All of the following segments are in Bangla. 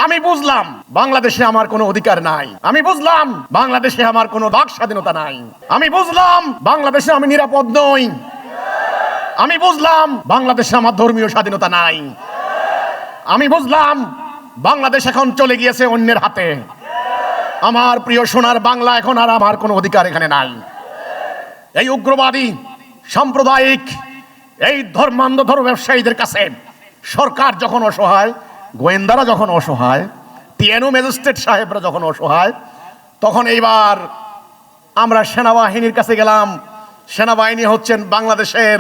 আমি বুঝলাম বাংলাদেশে আমার কোনো অধিকার নাই, আমি বুঝলাম বাংলাদেশে আমার কোনো বাক স্বাধীনতা নাই, আমি বুঝলাম বাংলাদেশে আমি নিরাপদ নই, আমি বুঝলাম বাংলাদেশে আমার ধর্মীয় স্বাধীনতা নাই, আমি বুঝলাম বাংলাদেশ এখন চলে গিয়েছে অন্যের হাতে। আমার প্রিয় সোনার বাংলা, এখন আর আমার কোনো অধিকার এখানে নাই। এই উগ্রবাদী সাম্প্রদায়িক এই ধর্মান্ধ ধর্ম ব্যবসায়ীদের কাছে সরকার যখন অসহায়, গোয়েন্দারা যখন অসহায়, টিএনও ম্যাজিস্ট্রেট সাহেবরা যখন অসহায়, তখন এইবার আমরা সেনাবাহিনীর কাছে গেলাম। সেনাবাহিনী হচ্ছেন বাংলাদেশের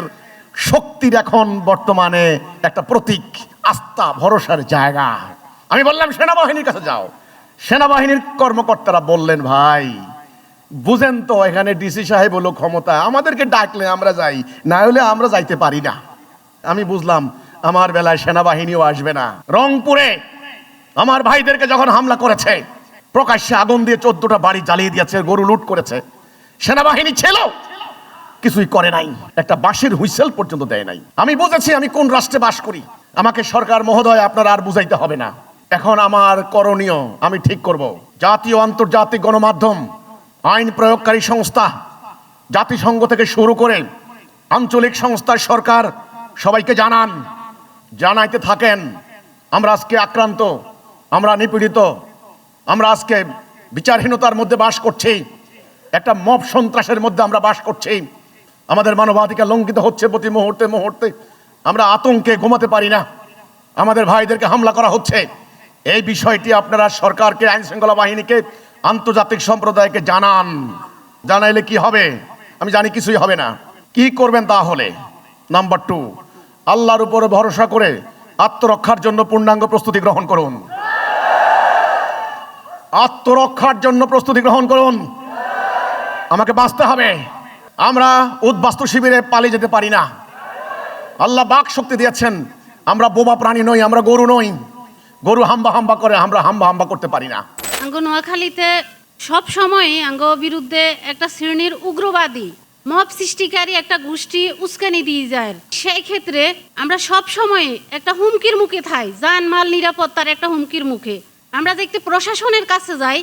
শক্তির এখন বর্তমানে একটা প্রতীক, আস্থা ভরসার জায়গা। আমি বললাম সেনাবাহিনীর কাছে যাও। সেনাবাহিনীর কর্মকর্তারা বললেন, ভাই বুঝেন তো, এখানে ডিসি সাহেব হলো ক্ষমতা, আমাদেরকে ডাকলে আমরা যাই, না হলে আমরা যাইতে পারি না। আমি বুঝলাম আমার বেলায় সেনাবাহিনীও আসবে না। রংপুরে আমার ভাইদেরকে যখন হামলা করেছে, প্রকাশ্যে আগুন দিয়ে 14টা বাড়ি জ্বালিয়ে দিয়েছে, গরু লুট করেছে, সেনাবাহিনী ছিল কিছুই করে নাই, একটা বাঁশির হুইসেল পর্যন্ত দেয় নাই। আমি বুঝেছি আমি কোন রাষ্ট্রে বাস করি। আমাকে সরকার মহোদয় আপনারা আর বুঝাইতে হবে না। এখন আমার করণীয় আমি ঠিক করব। জাতীয় আন্তর্জাতিক গণমাধ্যম, আইন প্রয়োগকারী সংস্থা, জাতিসংঘ থেকে শুরু করে আঞ্চলিক সংস্থার সরকার সবাইকে জানান, জানাইতে থাকেন আমরা আজকে আক্রান্ত, আমরা নিপীড়িত, আমরা আজকে বিচারহীনতার মধ্যে বাস করছি, একটা মব সন্ত্রাসের মধ্যে আমরা বাস করছি, আমাদের মানবাধিকার লঙ্ঘিত হচ্ছে প্রতি মুহূর্তে মুহূর্তে, আমরা আতঙ্কে ঘুমাতে পারি না, আমাদের ভাইদেরকে হামলা করা হচ্ছে। এই বিষয়টি আপনারা সরকারকে, আইন শৃঙ্খলা বাহিনীকে, আন্তর্জাতিক সম্প্রদায়কে জানান। জানাইলে কি হবে? আমি জানি কিছুই হবে না। কি করবেন তাহলে? নাম্বার 2, আল্লাহর উপরে ভরসা করে আত্মরক্ষার জন্য পূর্ণাঙ্গ প্রস্তুতি গ্রহণ করুন। আত্মরক্ষার জন্য প্রস্তুতি গ্রহণ করুন। আমাকে বাঁচতে হবে। আমরা উদ্বাস্তু শিবিরে পালিয়ে যেতে পারি না। আল্লাহ বাক শক্তি দিয়েছেন, আমরা বোবা প্রাণী নই, আমরা গরু নই। গরু হাম্বা হাম্বা করে, আমরা হাম্বা হাম্বা করতে পারি না। আঙ্গ নোয়াখালীতে সব সময় আঙ্গ বিরুদ্ধে একটা শ্রেণীর উগ্রবাদী মব সৃষ্টিকারী একটা গোষ্ঠী উস্কানি দিয়ে যায়। সেই ক্ষেত্রে আমরা সব সময় একটা হুমকির মুখে থাই, জানমাল নিরাপত্তার একটা হুমকির মুখে। আমরা দেখতে প্রশাসনের কাছে যাই,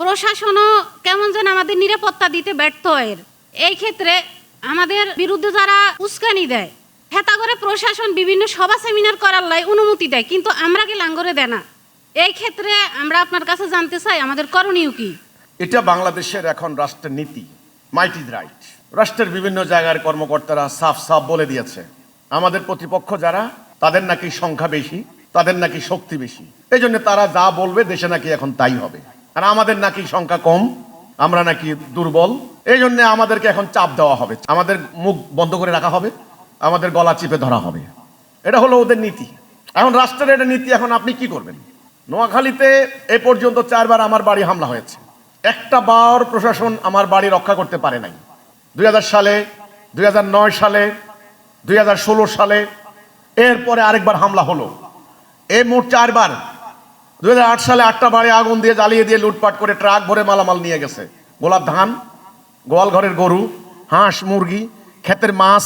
প্রশাসনও কেমন যেন আমাদের নিরাপত্তা দিতে ব্যর্থ হয়। এই ক্ষেত্রে আমাদের বিরুদ্ধে যারা উস্কানি দেয়, হেতা করে প্রশাসন বিভিন্ন সভা সেমিনার করার লাই অনুমতি দেয়, কিন্তু আমরা কি লাঙ্গরে দেয় না। এই ক্ষেত্রে আমরা আপনার কাছে জানতে চাই আমাদের করণীয় কি? এটা বাংলাদেশের এখন রাষ্ট্রের নীতি, মাইট ইজ রাইট। রাষ্ট্রের বিভিন্ন জায়গার কর্মকর্তারা সাফ সাফ বলে দিয়েছে, আমাদের প্রতিপক্ষ যারা, তাদের নাকি সংখ্যা বেশি, তাদের নাকি শক্তি বেশি, এই জন্য তারা যা বলবে দেশে নাকি এখন তাই হবে। আর আমাদের নাকি সংখ্যা কম, আমরা নাকি দুর্বল, এই জন্য আমাদেরকে এখন চাপ দেওয়া হবে, আমাদের মুখ বন্ধ করে রাখা হবে, আমাদের গলা চিপে ধরা হবে। এটা হলো ওদের নীতি। এখন রাষ্ট্রের এটা নীতি। এখন আপনি কি করবেন? নোয়াখালীতে এ পর্যন্ত 4 বার আমার বাড়ি হামলা হয়েছে, একটা বার প্রশাসন আমার বাড়ি রক্ষা করতে পারে নাই। 2000 সালে, 2009 সালে, 2016 সালে, এরপরে আরেকবার হামলা হলো। এই মোট 4 বার। 2008 সালে 8টা বাড়ি আগুন দিয়ে জ্বালিয়ে দিয়ে লুটপাট করে ট্রাক ভরে মালামাল নিয়ে গেছে। গোলাপ ধান, গোয়াল ঘরের গরু, হাঁস, মুরগি, ক্ষেতের মাছ,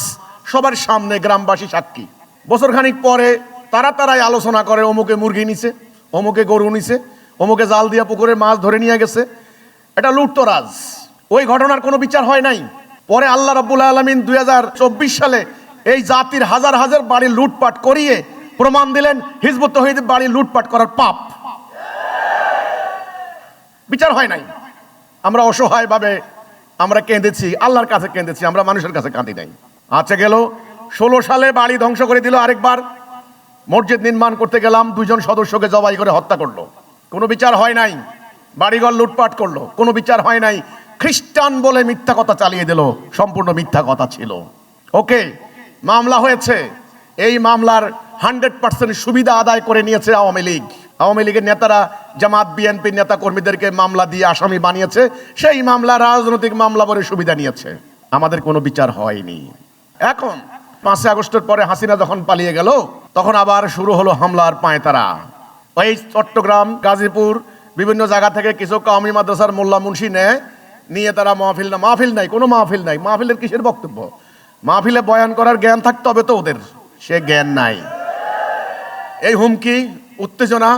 সবার সামনে গ্রামবাসী সাক্ষী। বছরখানিক পরে তারাই আলোচনা করে, অমুকে মুরগি নিছে, অমুকে গরু নিছে, অমুকে জাল দিয়া পুকুরে মাছ ধরে নিয়ে গেছে। এটা লুটতরাজ। ওই ঘটনার কোনো বিচার হয় নাই। পরে আল্লাহ রাব্বুল আলামিন 2024 সালে এই জাতির হাজার হাজার বাড়ি লুটপাট করিয়ে প্রমাণ দিলেন হিজবুত তৌহিদের বাড়ি লুটপাট করার পাপ। বিচার হয় নাই। আমরা অসহায়ভাবে আমরা কেঁদেছি, আল্লাহর কাছে কেঁদেছি, আমরা মানুষের কাছে কাঁদি নাই। আচ্ছা, গেল 16 সালে বাড়ি ধ্বংস করে দিল আরেকবার। মসজিদ নির্মাণ করতে গেলাম, 2 জন সদস্যকে জবাই করে হত্যা করলো, কোনো বিচার হয় নাই। বাড়িঘর লুটপাট করলো, কোনো বিচার হয় নাই। খ্রিস্টান বলে মিথ্যা কথা চালিয়ে দিল, সম্পূর্ণ মিথ্যা কথা ছিল। ওকে, মামলা হয়েছে। এই মামলার 100% সুবিধা আদায় করে নিয়েছে আওয়ামী লীগ। আওয়ামী লীগের নেতারা জামাত বিএনপির নেতা কর্মীদেরকে মামলা দিয়ে আসামি বানিয়েছে, সেই মামলা রাজনৈতিক মামলা বলে সুবিধা নিয়েছে। আমাদের কোনো বিচার হয়নি। এখন 5 আগস্টের পরে হাসিনা যখন পালিয়ে গেল, তখন আবার শুরু হলো হামলার পায়তারা। ওই চট্টগ্রাম, গাজীপুর, বিভিন্ন জায়গা থেকে কিছু কওমি মাদ্রাসার মোল্লা মুন্সি নিয়ে তারা মাহফিল নাই, কোনো মাহফিল নাই। মাহফিলের কিসের বক্তব্য? মাহফিলে বয়ান করার জ্ঞান থাকতে হবে তো ওদের, সে জ্ঞান নাই। এই হুমকি, উত্তেজনা,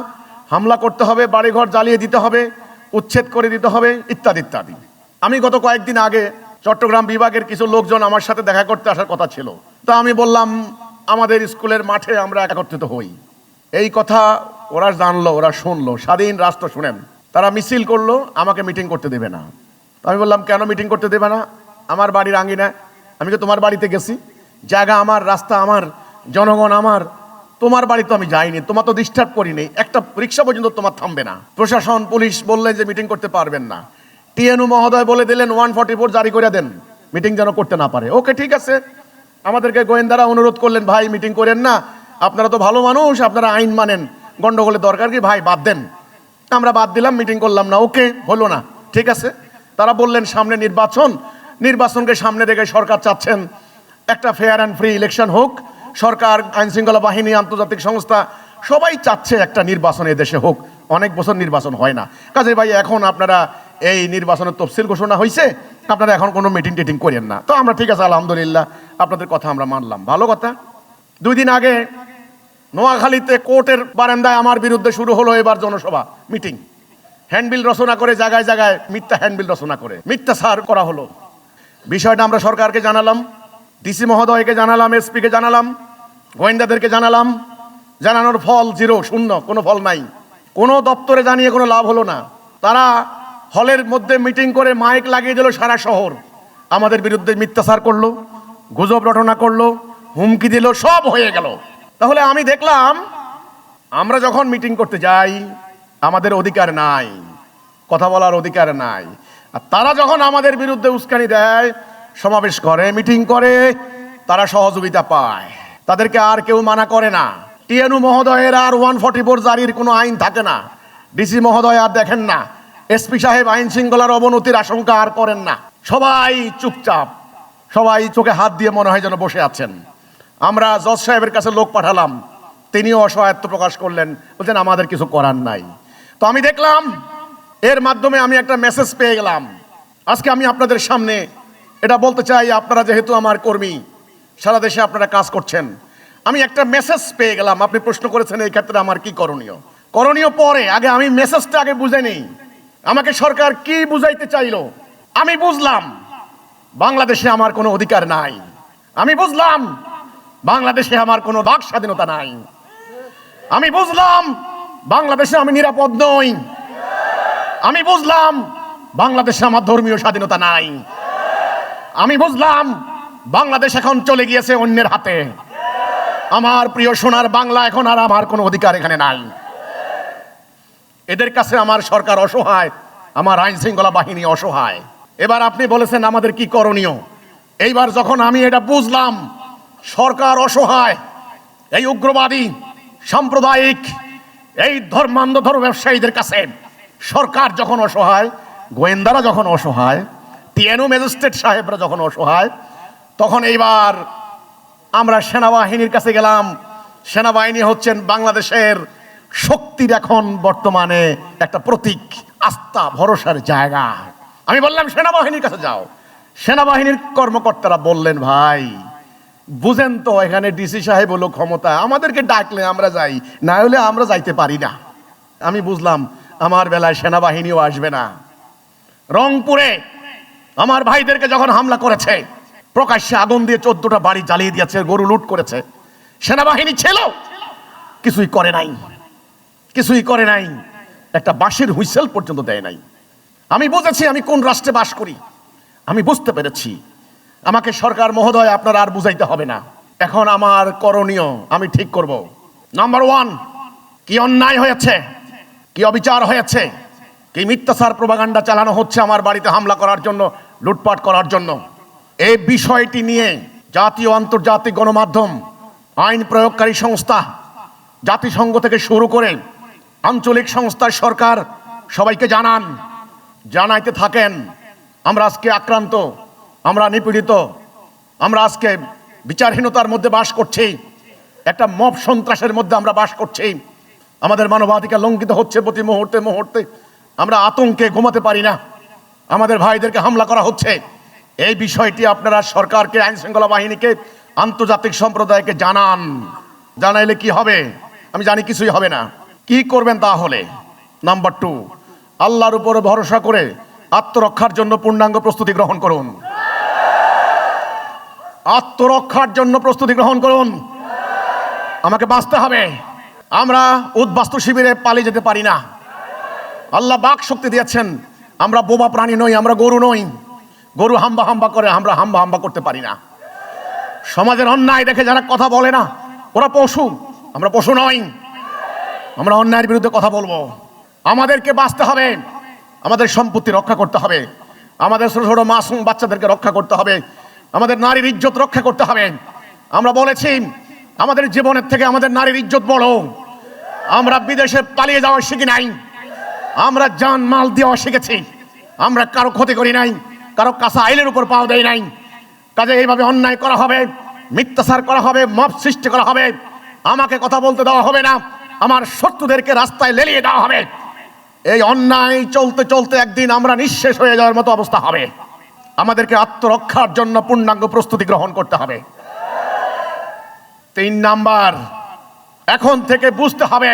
হামলা করতে হবে, বাড়িঘর জ্বালিয়ে দিতে হবে, উচ্ছেদ করে দিতে হবে, ইত্যাদি ইত্যাদি। আমি গত কয়েকদিন আগে চট্টগ্রাম বিভাগের কিছু লোকজন আমার সাথে দেখা করতে আসার কথা ছিল। তো আমি বললাম আমাদের স্কুলের মাঠে আমরা একত্রিত হই। এই কথা ওরা জানলো, ওরা শুনলো, স্বাধীন রাষ্ট্র শুনেন, তারা মিছিল করলো, আমাকে মিটিং করতে দেবে না। তো আমি বললাম কেন মিটিং করতে দেবে না? আমার বাড়ির আঙ্গিনা, আমি তো তোমার বাড়িতে গেছি, জায়গা আমার, রাস্তা আমার, জনগণ আমার, তোমার বাড়ি তো আমি যাইনি, তোমার তো ডিস্টার্ব করিনি, একটা রিক্সা পর্যন্ত তোমার থামবে না। প্রশাসন পুলিশ বললেন যে মিটিং করতে পারবেন না। টিএনও মহোদয় বলে দিলেন 144 জারি করে দেন, মিটিং যেন করতে না পারে। ওকে ঠিক আছে, আমাদেরকে গোয়েন্দারা অনুরোধ করলেন ভাই মিটিং করেন না, আপনারা তো ভালো মানুষ, আপনারা আইন মানেন, গন্ডগোলের দরকার কি ভাই, বাদ দেন। আমরা বাদ দিলাম, মিটিং করলাম না। ওকে, হলো না, ঠিক আছে। তারা বললেন সামনে নির্বাচন, নির্বাচনকে সামনে রেখে সরকার চাচ্ছেন একটা ফেয়ার অ্যান্ড ফ্রি ইলেকশন হোক। সরকার, আইন শৃঙ্খলা বাহিনী, আন্তর্জাতিক সংস্থা সবাই চাচ্ছে একটা নির্বাচন দেশে হোক। অনেক বছর নির্বাচন হয় না, কাজে ভাই এখন আপনারা এই নির্বাচনের তফসিল ঘোষণা হয়েছে, আপনারা এখন কোনো মিটিং টিটিং করেন না। তো আমরা ঠিক আছে, আলহামদুলিল্লাহ, আপনাদের কথা আমরা মানলাম, ভালো কথা। 2 দিন আগে নোয়াখালীতে কোর্টের বারান্দায় আমার বিরুদ্ধে শুরু হলো এবার জনসভা, মিটিং। হ্যান্ডবিল রচনা করে জায়গায় জায়গায় মিথ্যা হ্যান্ডবিল রচনা করে মিথ্যা সার করা হলো। বিষয়টা আমরা সরকারকে জানালাম, ডিসি মহোদয়কে জানালাম, এসপিকে জানালাম, গোয়েন্দাদেরকে জানালাম। জানানোর ফল জিরো, শূন্য, কোনো ফল নাই। কোনো দপ্তরে জানিয়ে কোনো লাভ হলো না। তারা হলের মধ্যে মিটিং করে মাইক লাগিয়ে দিল সারা শহর, আমাদের বিরুদ্ধে মিথ্যাচার করলো, গুজব রটনা করলো, হুমকি দিল, সব হয়ে গেল। তাহলে আমি দেখলাম আমরা যখন মিটিং করতে যাই আমাদের অধিকার নাই, কথা বলার অধিকার নাই। আর তারা যখন আমাদের বিরুদ্ধে উস্কানি দেয়, সমাবেশ করে, মিটিং করে, তারা সহযোগিতা পায়, তাদেরকে আর কেউ মানা করে না। টিএনও মহোদয়ের আর 144 জারির কোনো আইন থাকে না, ডিসি মহোদয় আর দেখেন না, এসপি সাহেব আইন শৃঙ্খলার অবনতির আশঙ্কা আর করেন না। সবাই চুপচাপ, সবাই চোখে হাত দিয়ে মনে হয় যেন বসে আছেন। আমরা জজ সাহেবের কাছে লোক পাঠালাম, তিনিও অসহায়ত্ব প্রকাশ করলেন, বলছেন আমাদের কিছু করার নাই। তো আমি দেখলাম এর মাধ্যমে আমি একটা মেসেজ পেয়ে গেলাম। আজকে আমি আপনাদের সামনে এটা বলতে চাই, আপনারা যেহেতু আমার কর্মী, সারা দেশে আপনারা কাজ করছেন, আমি একটা মেসেজ পেয়ে গেলাম। আপনি প্রশ্ন করেছেন এই ক্ষেত্রে আমার কি করণীয়। করণীয় পরে, আগে আমি মেসেজটা আগে বুঝে নেই, আমাকে সরকার কি বুঝাইতে চাইলো। আমি বুঝলাম বাংলাদেশে আমার কোনো অধিকার নাই, আমি বুঝলাম বাংলাদেশে আমার কোনো বাক স্বাধীনতা নাই, আমি বুঝলাম বাংলাদেশে আমি নিরাপদ নই, আমি বুঝলাম বাংলাদেশে আমার ধর্মীয় স্বাধীনতা নাই, আমি বুঝলাম বাংলাদেশ এখন চলে গিয়েছে অন্যের হাতে। আমার প্রিয় সোনার বাংলা, এখন আর আমার কোনো অধিকার এখানে নাই। এদের কাছে আমার সরকার অসহায়, আমার আইন শৃঙ্খলা বাহিনী অসহায়। এবার আপনি বলেছেন আমাদের কি করণীয়। এইবার যখন আমি এটা বুঝলাম সরকার অসহায়, এই উগ্রবাদী, সাম্প্রদায়িক, এই ধর্মান্ধ ধর্ম ব্যবসায়ীদের কাছে সরকার যখন অসহায়, গোয়েন্দারা যখন অসহায়, টিএনও ম্যাজিস্ট্রেট সাহেবরা যখন অসহায়, তখন এইবার আমরা সেনাবাহিনীর কাছে গেলাম। সেনাবাহিনী হচ্ছেন বাংলাদেশের শক্তির এখন বর্তমানে একটা প্রতীক, আস্থা ভরসার জায়গা। আমি বললাম সেনাবাহিনীর কাছে যাও। সেনাবাহিনীর কর্মকর্তারা বললেন ভাই বুঝেন তো, এখানে ডিসি সাহেব হলো ক্ষমতা, আমাদেরকে ডাকলে আমরা যাই, না হলে আমরা যাইতে পারি না। আমি বুঝলাম আমার বেলায় সেনাবাহিনীও আসবে না। রংপুরে আমার ভাইদেরকে যখন হামলা করেছে, প্রকাশ্যে আগুন দিয়ে 14টা বাড়ি জ্বালিয়ে দিয়েছে, গরু লুট করেছে, সেনাবাহিনী ছিল, কিছুই করে নাই, কিছুই করে নাই, একটা বাঁশির হুইসেল পর্যন্ত দেয় নাই। আমি বুঝেছি আমি কোন রাষ্ট্রে বাস করি, আমি বুঝতে পেরেছি। আমাকে সরকার মহোদয় আপনারা আর বুঝাইতে হবে না। এখন আমার করণীয় আমি ঠিক করব। নাম্বার 1, কি অন্যায় হয়েছে, কি অবিচার হয়েছে, কি মিথ্যাচার প্রোপাগান্ডা চালানো হচ্ছে আমার বাড়িতে হামলা করার জন্য, লুটপাট করার জন্য। এই বিষয়টি নিয়ে জাতীয় আন্তর্জাতিক গণমাধ্যম, আইন প্রয়োগকারী সংস্থা, জাতিসংঘ থেকে শুরু করে আঞ্চলিক সংস্থার সরকার সবাইকে জানান, জানাইতে থাকেন। আমরা আজকে আক্রান্ত, আমরা নিপীড়িত, আমরা আজকে বিচারহীনতার মধ্যে বাস করছি, একটা মব সন্ত্রাসের মধ্যে আমরা বাস করছি। আমাদের মানবাধিকার লঙ্ঘিত হচ্ছে প্রতি মুহূর্তে মুহূর্তে, আমরা আতঙ্কে ঘুমাতে পারি না, আমাদের ভাইদেরকে হামলা করা হচ্ছে। এই বিষয়টি আপনারা সরকারকে, আইন শৃঙ্খলা বাহিনীকে, আন্তর্জাতিক সম্প্রদায়কে জানান। জানাইলে কি হবে? আমি জানি কিছুই হবে না। কি করবেন তাহলে? নাম্বার 2, আল্লাহর উপরে ভরসা করে আত্মরক্ষার জন্য পূর্ণাঙ্গ প্রস্তুতি গ্রহণ করুন। আত্মরক্ষার জন্য প্রস্তুতি গ্রহণ করুন। আমাকে বাঁচতে হবে। আমরা উদ্বাস্তু শিবিরে পালিয়ে যেতে পারি না। আল্লাহ বাক শক্তি দিয়েছেন। আমরা বোবা প্রাণী নই, আমরা গরু নই। গরু হাম্বা হাম্বা করে, আমরা হাম্বা হাম্বা করতে পারি না। সমাজের অন্যায় দেখে যারা কথা বলে না, ওরা পশু। আমরা পশু নই। আমরা অন্যায়ের বিরুদ্ধে কথা বলবো। আমাদেরকে বাঁচতে হবে। আমাদের সম্পত্তি রক্ষা করতে হবে। আমাদের ছোট ছোট মাসুম বাচ্চাদেরকে রক্ষা করতে হবে। আমাদের নারীর ইজ্জত রক্ষা করতে হবে। আমরা বলেছি আমাদের জীবনের থেকে আমাদের নারীর ইজ্জত বড়। আমরা বিদেশে পালিয়ে যাওয়া শিখি নাই, আমরা জান মাল দেওয়া শিখেছি। আমরা কারো ক্ষতি করি নাই, কারো কাঁচা আইলের উপর পাও দেয় নাই। কাজে এইভাবে অন্যায় করা হবে, মিথ্যাচার করা হবে, মব সৃষ্টি করা হবে। আমাকে কথা বলতে দেওয়া হবে না, আমার শত্রুদেরকে রাস্তায় লেলিয়ে দেওয়া হবে। এই অন্যায় চলতে চলতে একদিন আমরা নিঃশেষ হয়ে যাওয়ার মতো অবস্থা হবে। আমাদেরকে আত্মরক্ষার জন্য পূর্ণাঙ্গ প্রস্তুতি গ্রহণ করতে হবে। 3 নাম্বার, এখন থেকে বুঝতে হবে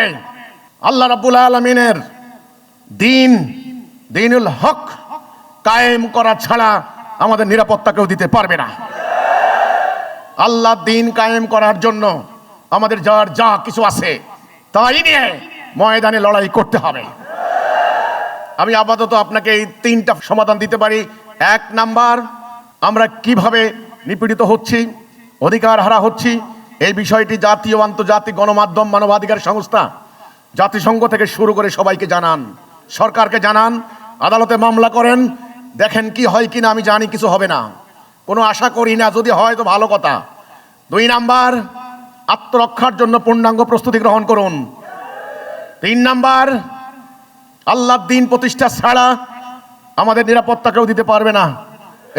আল্লাহ রাব্বুল আলামিনের দিনুল হক কায়েম করা ছাড়া আমাদের নিরাপত্তা কেউ দিতে পারবে না। আল্লাহ দিন কায়েম করার জন্য আমাদের যার যা কিছু আছে তাই নিয়ে ময়দানে লড়াই করতে হবে। আমি আপাতত আপনাকে এই 3টা সমাধান দিতে পারি। 1 নাম্বার, আমরা কিভাবে নিপীড়িত হচ্ছি, অধিকার হারা হচ্ছি, এই বিষয়টি জাতীয় আন্তর্জাতিক গণমাধ্যম, মানবাধিকার সংস্থা, জাতিসংঘ থেকে শুরু করে সবাইকে জানান, সরকারকে জানান, আদালতে মামলা করেন। দেখেন কি হয় কিনা। আমি জানি কিছু হবে না, কোনো আশা করি না। যদি হয় তো ভালো কথা। 2 নাম্বার, আত্মরক্ষার জন্য পূর্ণাঙ্গ প্রস্তুতি গ্রহণ করুন। 3 নাম্বার, আল্লাহর দিন প্রতিষ্ঠা ছাড়া আমাদের নিরাপত্তা কেউ দিতে পারবে না।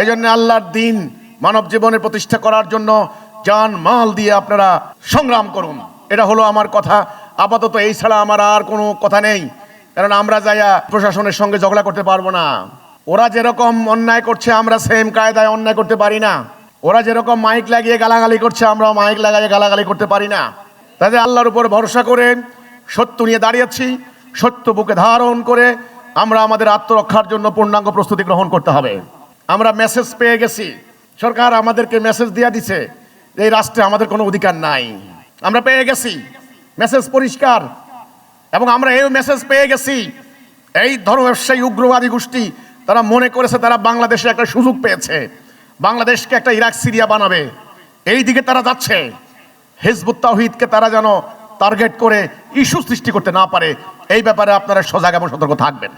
এই জন্য আল্লাহর দিন মানব জীবনের প্রতিষ্ঠা করার জন্য জান মাল দিয়ে আপনারা সংগ্রাম করুন। এটা হলো আমার কথা। আপাতত এই ছাড়া আমার আর কোনো কথা নেই। কারণ আমরা যাইয়া প্রশাসনের সঙ্গে ঝগড়া করতে পারবো না। ওরা যেরকম অন্যায় করছে আমরা সেম কায়দায় অন্যায় করতে পারি না। ওরা যেরকম মাইক লাগিয়ে গালাগালি করছে আমরা মাইক লাগিয়ে গালাগালি করতে পারি না। তাদের আল্লাহর উপর ভরসা করে সত্য নিয়ে দাঁড়িয়েছি। সত্য বুকে ধারণ করে আমরা আমাদের আত্মরক্ষার জন্য পূর্ণাঙ্গ প্রস্তুতি গ্রহণ করতে হবে। আমরা মেসেজ পেয়ে গেছি, সরকার আমাদেরকে মেসেজ দিয়ে দিছে এই রাষ্ট্রে আমাদের কোনো অধিকার নাই। আমরা পেয়ে গেছি, মেসেজ পরিষ্কার। এবং আমরা এই মেসেজ পেয়ে গেছি, এই ধর্মব্যবসায়ী উগ্রবাদী গোষ্ঠী তারা মনে করেছে তারা বাংলাদেশে একটা সুযোগ পেয়েছে, বাংলাদেশকে একটা ইরাক সিরিয়া বানাবে। এই দিকে তারা যাচ্ছে। হিজবুত তাওহীদকে তারা যেন টার্গেট করে ইস্যু সৃষ্টি করতে না পারে, এই ব্যাপারে আপনারা সজাগ এবং সতর্ক থাকবেন।